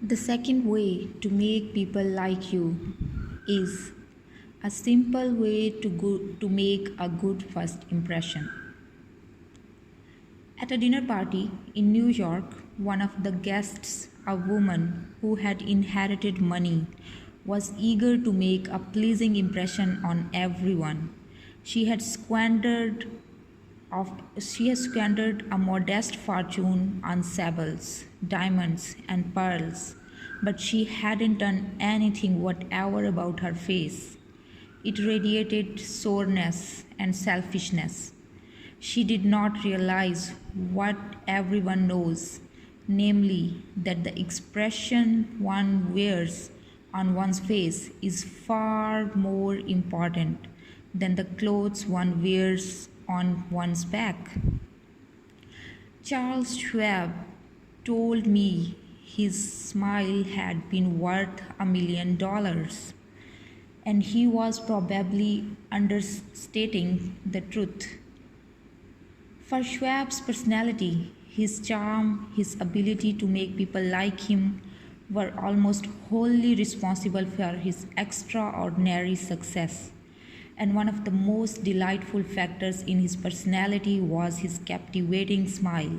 The second way to make people like you is a simple way to make a good first impression. At a dinner party in New York, one of the guests, a woman who had inherited money, was eager to make a pleasing impression on everyone. She had squandered she has squandered a modest fortune on sables, diamonds, and pearls, but she hadn't done anything whatever about her face. It radiated soreness and selfishness. She did not realize what everyone knows, namely that the expression one wears on one's face is far more important than the clothes one wears on one's back. Charles Schwab told me his smile had been worth $1 million, and he was probably understating the truth. For Schwab's personality, his charm, his ability to make people like him were almost wholly responsible for his extraordinary success. And one of the most delightful factors in his personality was his captivating smile.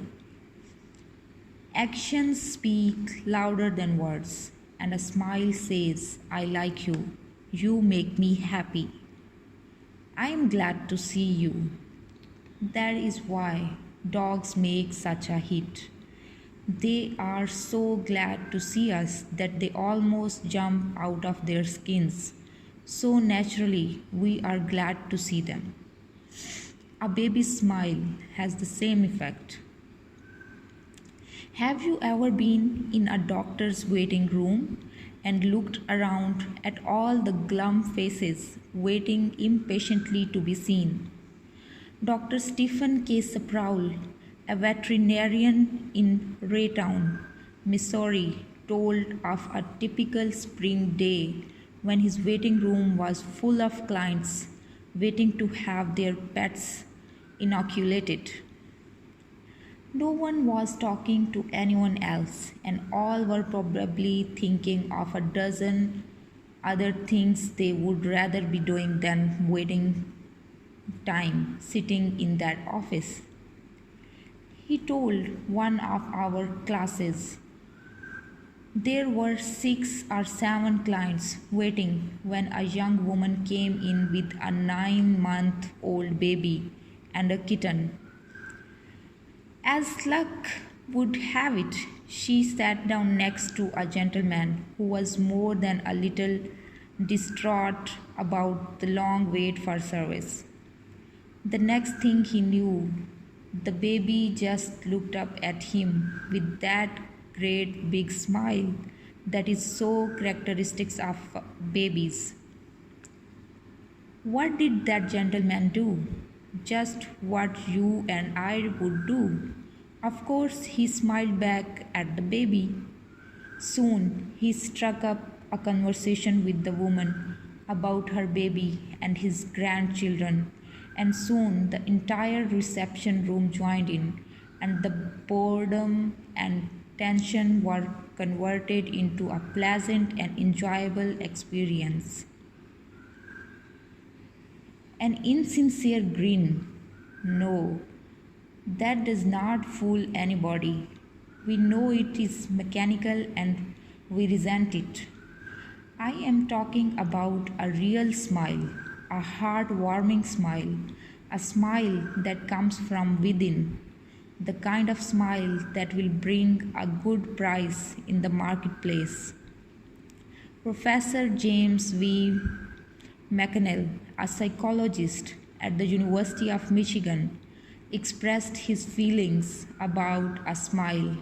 Actions speak louder than words, and a smile says, I like you. You make me happy. I am glad to see you. That is why dogs make such a hit. They are so glad to see us that they almost jump out of their skins. So naturally, we are glad to see them. A baby's smile has the same effect. Have you ever been in a doctor's waiting room and looked around at all the glum faces waiting impatiently to be seen? Dr. Stephen K. Sproul, a veterinarian in Raytown, Missouri, told of a typical spring day when his waiting room was full of clients waiting to have their pets inoculated. No one was talking to anyone else, and all were probably thinking of a dozen other things they would rather be doing than waiting time sitting in that office. He told one of our classes there were 6 or 7 clients waiting when a young woman came in with a 9-month-old baby and a kitten. As luck would have it, she sat down next to a gentleman who was more than a little distraught about the long wait for service. The next thing he knew, the baby just looked up at him with that great big smile that is so characteristic of babies. What did that gentleman do? Just what you and I would do. Of course, he smiled back at the baby. Soon, he struck up a conversation with the woman about her baby and his grandchildren, and soon the entire reception room joined in, and the boredom and tension were converted into a pleasant and enjoyable experience. An insincere grin. No, that does not fool anybody. We know it is mechanical and we resent it. I am talking about a real smile, a heartwarming smile, a smile that comes from within, the kind of smile that will bring a good price in the marketplace. Professor James V. McConnell, a psychologist at the University of Michigan, expressed his feelings about a smile.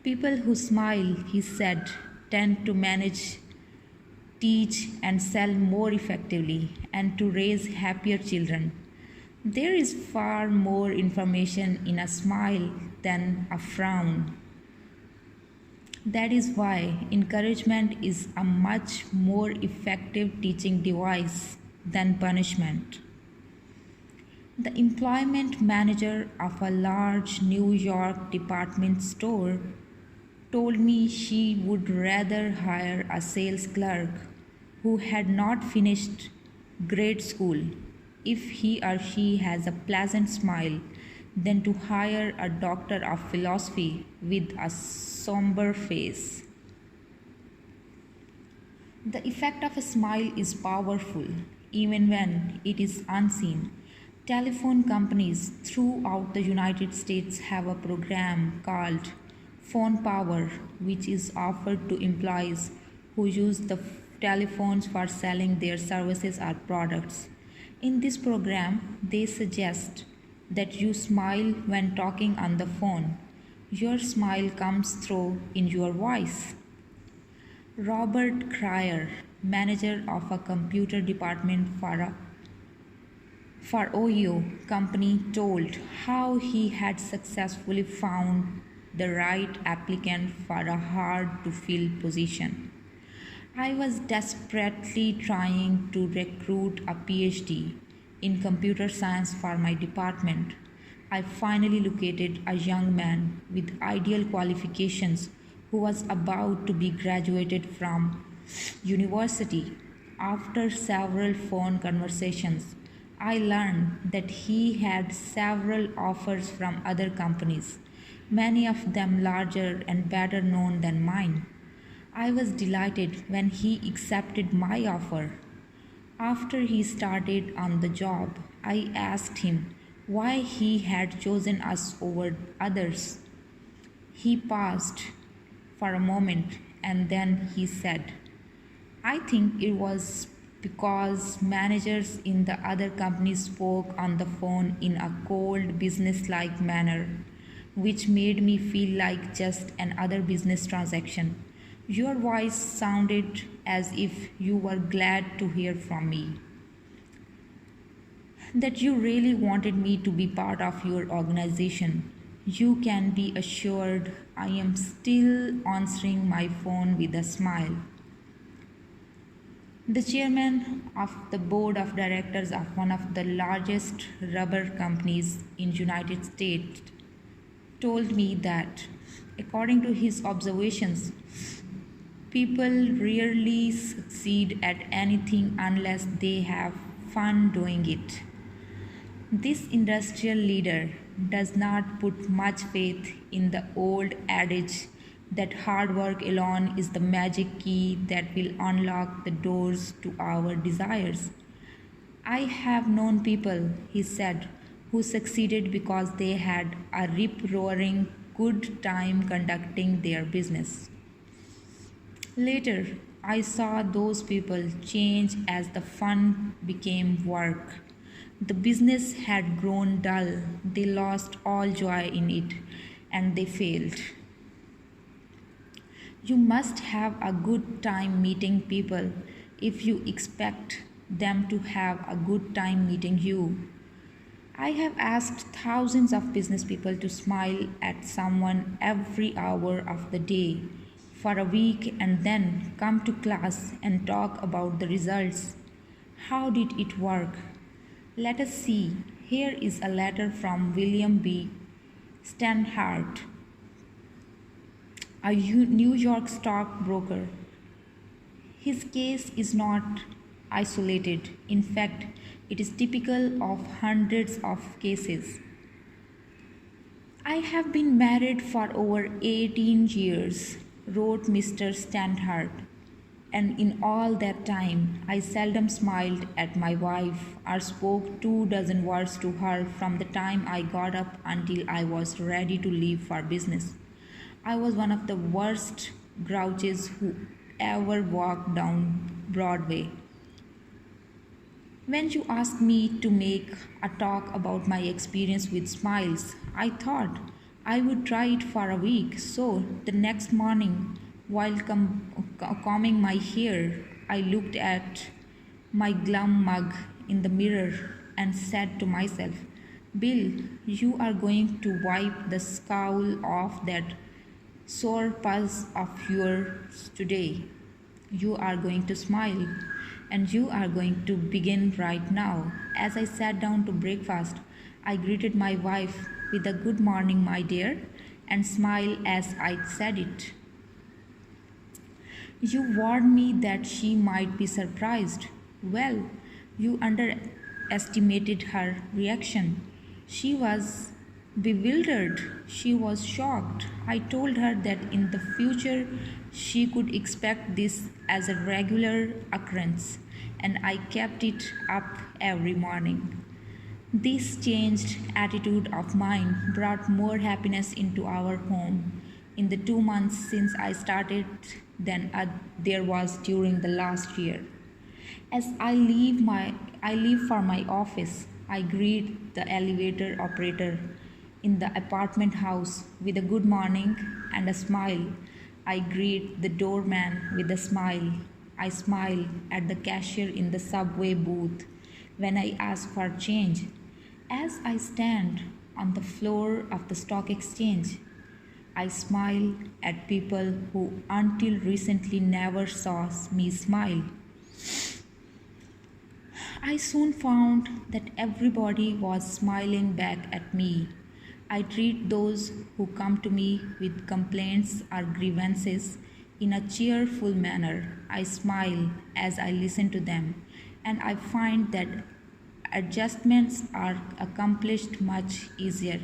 People who smile, he said, tend to manage, teach, and sell more effectively and to raise happier children. There is far more information in a smile than a frown. That is why encouragement is a much more effective teaching device than punishment. The employment manager of a large New York department store told me she would rather hire a sales clerk who had not finished grade school if he or she has a pleasant smile than to hire a doctor of philosophy with a somber face. The effect of a smile is powerful, even when it is unseen. Telephone companies throughout the United States have a program called Phone Power, which is offered to employees who use the telephones for selling their services or products. In this program, they suggest that you smile when talking on the phone. Your smile comes through in your voice. Robert Cryer, manager of a computer department for Ohio company, told how he had successfully found the right applicant for a hard to fill position. I was desperately trying to recruit a PhD in computer science for my department. I finally located a young man with ideal qualifications who was about to be graduated from university. After several phone conversations, I learned that he had several offers from other companies, many of them larger and better known than mine. I was delighted when he accepted my offer. After he started on the job, I asked him why he had chosen us over others. He paused for a moment and then he said, I think it was because managers in the other companies spoke on the phone in a cold, business-like manner, which made me feel like just another business transaction. Your voice sounded as if you were glad to hear from me, that you really wanted me to be part of your organization. You can be assured I am still answering my phone with a smile. The chairman of the board of directors of one of the largest rubber companies in United States told me that, according to his observations, people rarely succeed at anything unless they have fun doing it. This industrial leader does not put much faith in the old adage that hard work alone is the magic key that will unlock the doors to our desires. I have known people, he said, who succeeded because they had a rip roaring good time conducting their business. Later, I saw those people change as the fun became work. The business had grown dull, they lost all joy in it, and they failed. You must have a good time meeting people if you expect them to have a good time meeting you. I have asked thousands of business people to smile at someone every hour of the day for a week and then come to class and talk about the results. How did it work? Let us see. Here is a letter from William B. Stanhart, a New York stockbroker. His case is not isolated. In fact, it is typical of hundreds of cases. I have been married for over 18 years, wrote Mr. Stanhart, and in all that time I seldom smiled at my wife or spoke 24 words to her from the time I got up until I was ready to leave for business. I was one of the worst grouches who ever walked down Broadway. When you asked me to make a talk about my experience with smiles, I thought I would try it for a week. So the next morning, while combing my hair, I looked at my glum mug in the mirror and said to myself, Bill, you are going to wipe the scowl off that sore pulse of yours today. You are going to smile, and you are going to begin right now. As I sat down to breakfast, I greeted my wife with a good morning, my dear, and smiled as I said it. You warned me that she might be surprised. Well, you underestimated her reaction. She was bewildered. She was shocked. I told her that in the future she could expect this as a regular occurrence, and I kept it up every morning. This changed attitude of mine brought more happiness into our home in the 2 months since I started than there was during the last year. As I leave for my office, I greet the elevator operator in the apartment house with a good morning and a smile. I greet the doorman with a smile. I smile at the cashier in the subway booth when I ask for change. As I stand on the floor of the stock exchange, I smile at people who until recently never saw me smile. I soon found that everybody was smiling back at me. I treat those who come to me with complaints or grievances in a cheerful manner. I smile as I listen to them, and I find that adjustments are accomplished much easier.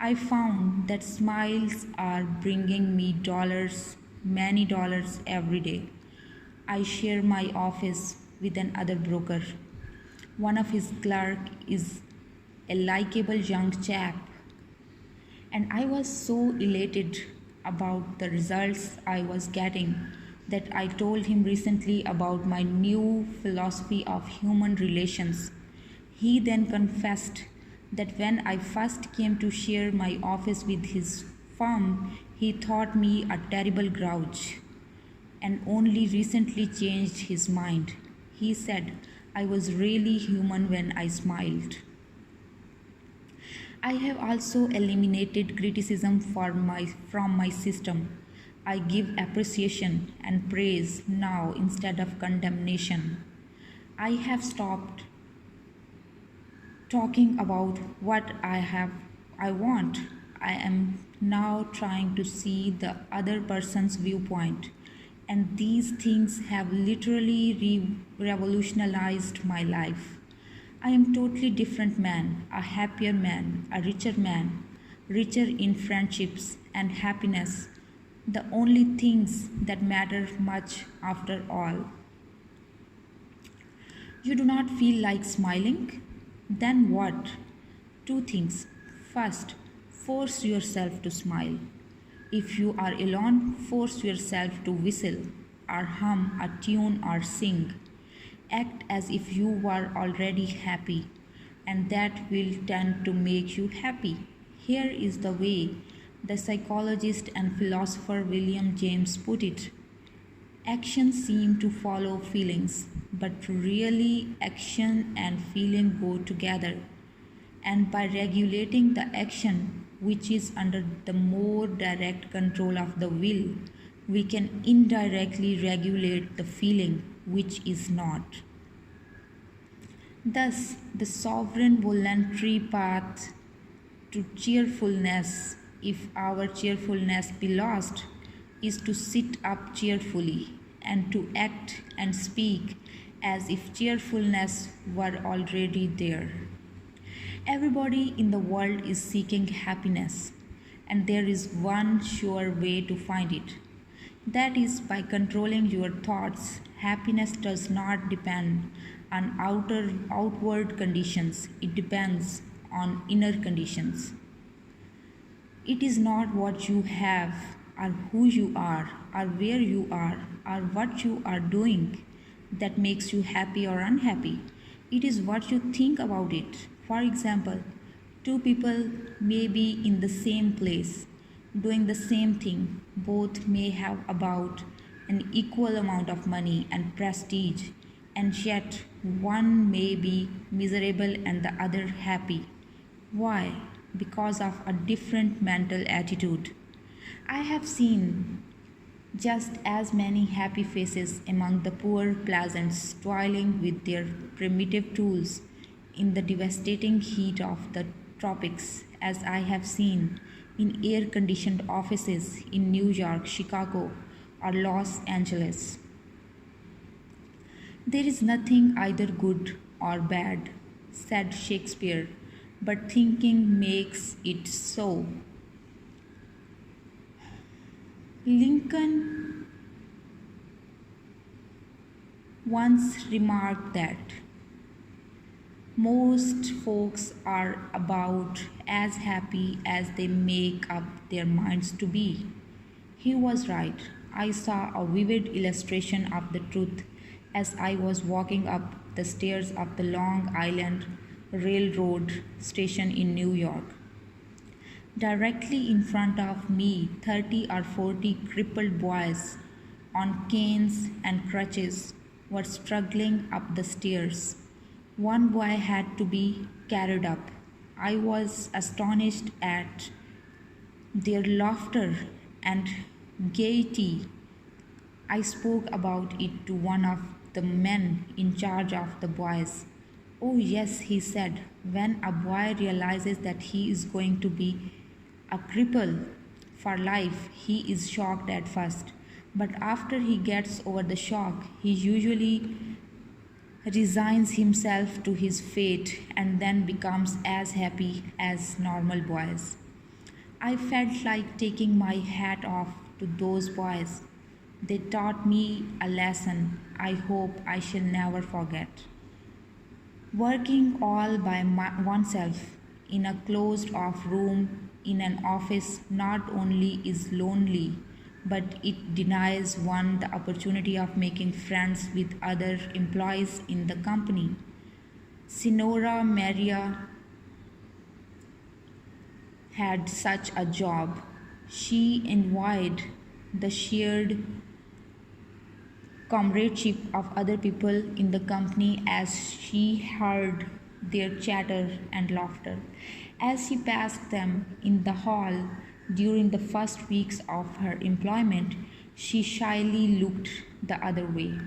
I found that smiles are bringing me dollars, many dollars every day. I share my office with another broker. One of his clerks is a likable young chap, and I was so elated about the results I was getting that I told him recently about my new philosophy of human relations. He then confessed that when I first came to share my office with his firm, he thought me a terrible grouch and only recently changed his mind. He said I was really human when I smiled. I have also eliminated criticism from my system. I give appreciation and praise now instead of condemnation. I have stopped talking about what I want. I am now trying to see the other person's viewpoint. And these things have literally revolutionized my life. I am totally different man, a happier man, a man, richer in friendships and happiness, the only things that matter much after all. You do not feel like smiling? Then what? Two things. First, force yourself to smile. If you are alone, force yourself to whistle or hum a tune or sing. Act as if you were already happy, and that will tend to make you happy. Here is the way the psychologist and philosopher William James put it. Actions seem to follow feelings, but really action and feeling go together. And by regulating the action, which is under the more direct control of the will, we can indirectly regulate the feeling, which is not. Thus, the sovereign voluntary path to cheerfulness, if our cheerfulness be lost, is to sit up cheerfully and to act and speak as if cheerfulness were already there. Everybody in the world is seeking happiness, and there is one sure way to find it. That is by controlling your thoughts. Happiness does not depend on outward conditions, it depends on inner conditions. It is not what you have, or who you are, or where you are, or what you are doing that makes you happy or unhappy. It is what you think about it. For example, two people may be in the same place, doing the same thing. Both may have about an equal amount of money and prestige, and yet one may be miserable and the other happy. Why? Because of a different mental attitude. I have seen just as many happy faces among the poor peasants toiling with their primitive tools in the devastating heat of the tropics as I have seen in air conditioned offices in New York, Chicago, or Los Angeles. There is nothing either good or bad, said Shakespeare, but thinking makes it so. Lincoln once remarked that most folks are about as happy as they make up their minds to be. He was right. I saw a vivid illustration of the truth as I was walking up the stairs of the Long Island Railroad station in New York. Directly in front of me, 30 or 40 crippled boys on canes and crutches were struggling up the stairs. One boy had to be carried up. I was astonished at their laughter and gaiety. I spoke about it to one of the men in charge of the boys. Oh, yes, he said, when a boy realizes that he is going to be a cripple for life, he is shocked at first. But after he gets over the shock, he usually resigns himself to his fate and then becomes as happy as normal boys. I felt like taking my hat off to those boys. They taught me a lesson I hope I shall never forget. Working all by oneself in a closed off room in an office not only is lonely, but it denies one the opportunity of making friends with other employees in the company. Sinora Maria had such a job. She envied the shared comradeship of other people in the company as she heard their chatter and laughter. As she passed them in the hall during the first weeks of her employment, she shyly looked the other way.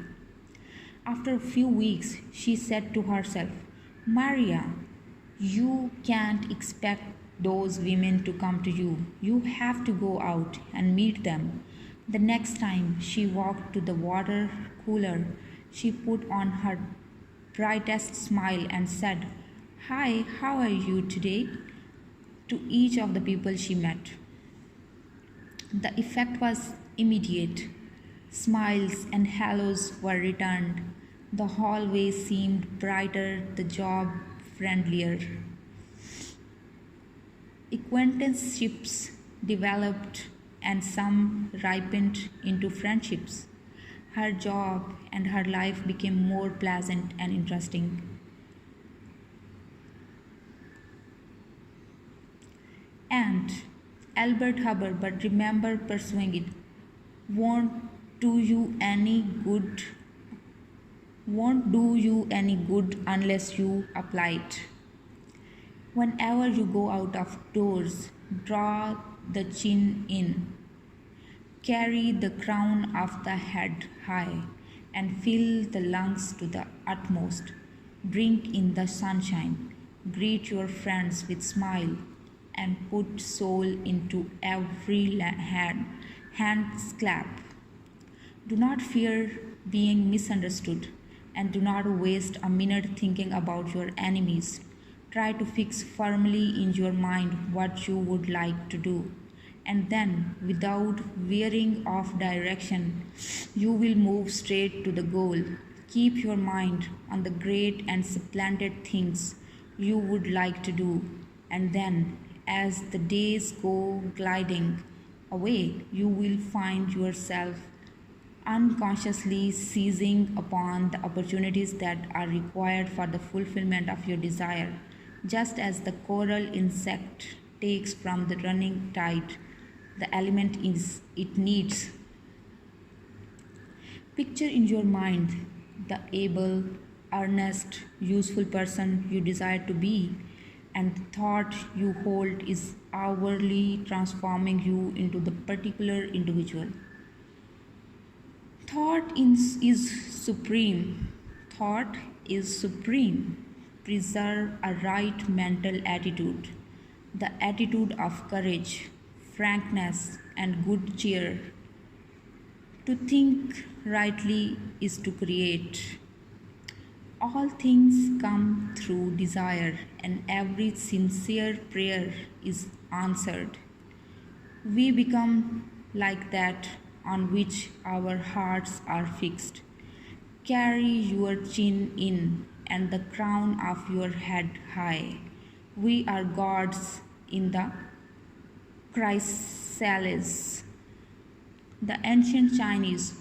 After a few weeks, she said to herself, Maria, you can't expect those women to come to you. You have to go out and meet them. The next time she walked to the water cooler, she put on her brightest smile and said, Hi, how are you today? To each of the people she met. The effect was immediate. Smiles and hellos were returned. The hallway seemed brighter, the job friendlier. Acquaintanceships developed and some ripened into friendships. Her job and her life became more pleasant and interesting. And Albert Hubbard, but remember pursuing it, won't do you any good won't do you any good unless you apply it. Whenever you go out of doors, draw the chin in, carry the crown of the head high, and fill the lungs to the utmost. Drink in the sunshine, greet your friends with smile, and put soul into every hand's clap. Do not fear being misunderstood, and do not waste a minute thinking about your enemies. Try to fix firmly in your mind what you would like to do, and then, without veering off direction, you will move straight to the goal. Keep your mind on the great and splendid things you would like to do, and then, as the days go gliding away, you will find yourself unconsciously seizing upon the opportunities that are required for the fulfillment of your desire, just as the coral insect takes from the running tide the element it needs. Picture in your mind the able, earnest, useful person you desire to be, and the thought you hold is hourly transforming you into the particular individual. Thought is supreme. Thought is supreme. Preserve a right mental attitude, the attitude of courage, frankness, and good cheer. To think rightly is to create. All things come through desire, and every sincere prayer is answered. We become like that on which our hearts are fixed. Carry your chin in and the crown of your head high. We are gods in the chrysalis. The ancient Chinese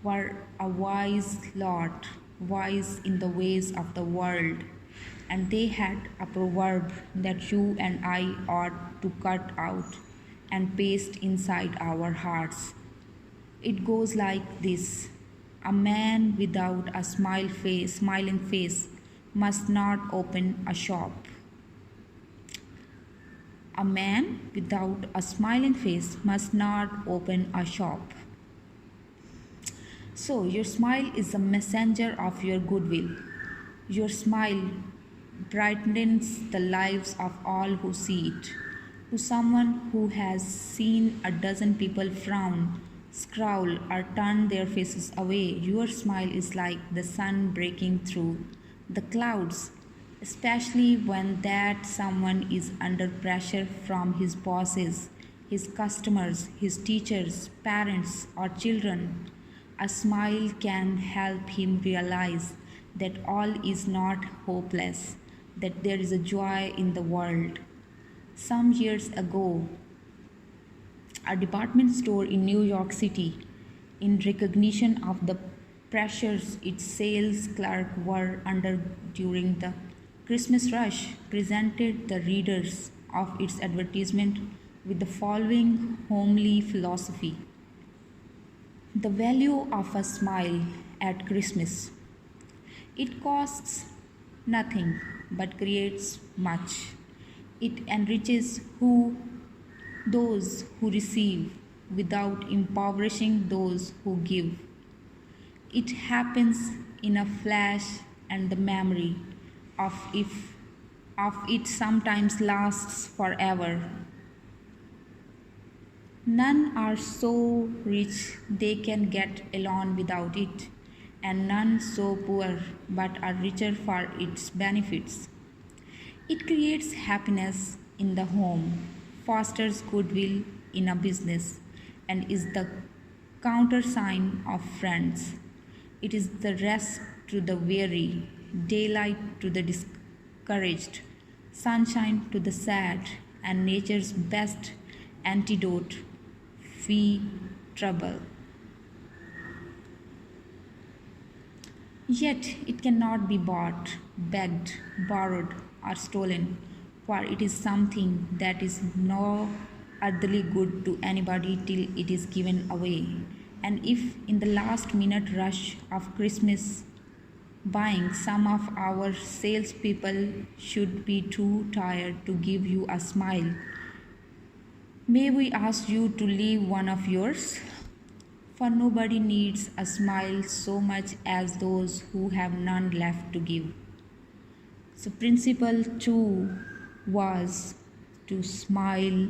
were a wise lot, wise in the ways of the world, and they had a proverb that you and I ought to cut out and paste inside our hearts. It goes like this: a man without a smiling face must not open a shop. A man without a smiling face must not open a shop. So, your smile is a messenger of your goodwill. Your smile brightens the lives of all who see it. To someone who has seen a dozen people frown, scowl, or turn their faces away, your smile is like the sun breaking through the clouds, especially when that someone is under pressure from his bosses, his customers, his teachers, parents, or children. A smile can help him realize that all is not hopeless, that there is a joy in the world. Some years ago, a department store in New York City, in recognition of the pressures its sales clerk were under during the Christmas rush, presented the readers of its advertisement with the following homely philosophy: the value of a smile at Christmas. It costs nothing but creates much. It enriches those who receive without impoverishing those who give. It happens in a flash, and the memory of it sometimes lasts forever. None are so rich they can get along without it, and none so poor but are richer for its benefits. It creates happiness in the home, fosters goodwill in a business, and is the countersign of friends. It is the rest to the weary, daylight to the discouraged, sunshine to the sad, and nature's best antidote for trouble. Yet it cannot be bought, begged, borrowed, or stolen, for it is something that is no earthly good to anybody till it is given away. And if in the last minute rush of Christmas buying some of our salespeople should be too tired to give you a smile, may we ask you to leave one of yours? For nobody needs a smile so much as those who have none left to give. So, principle 2 was to smile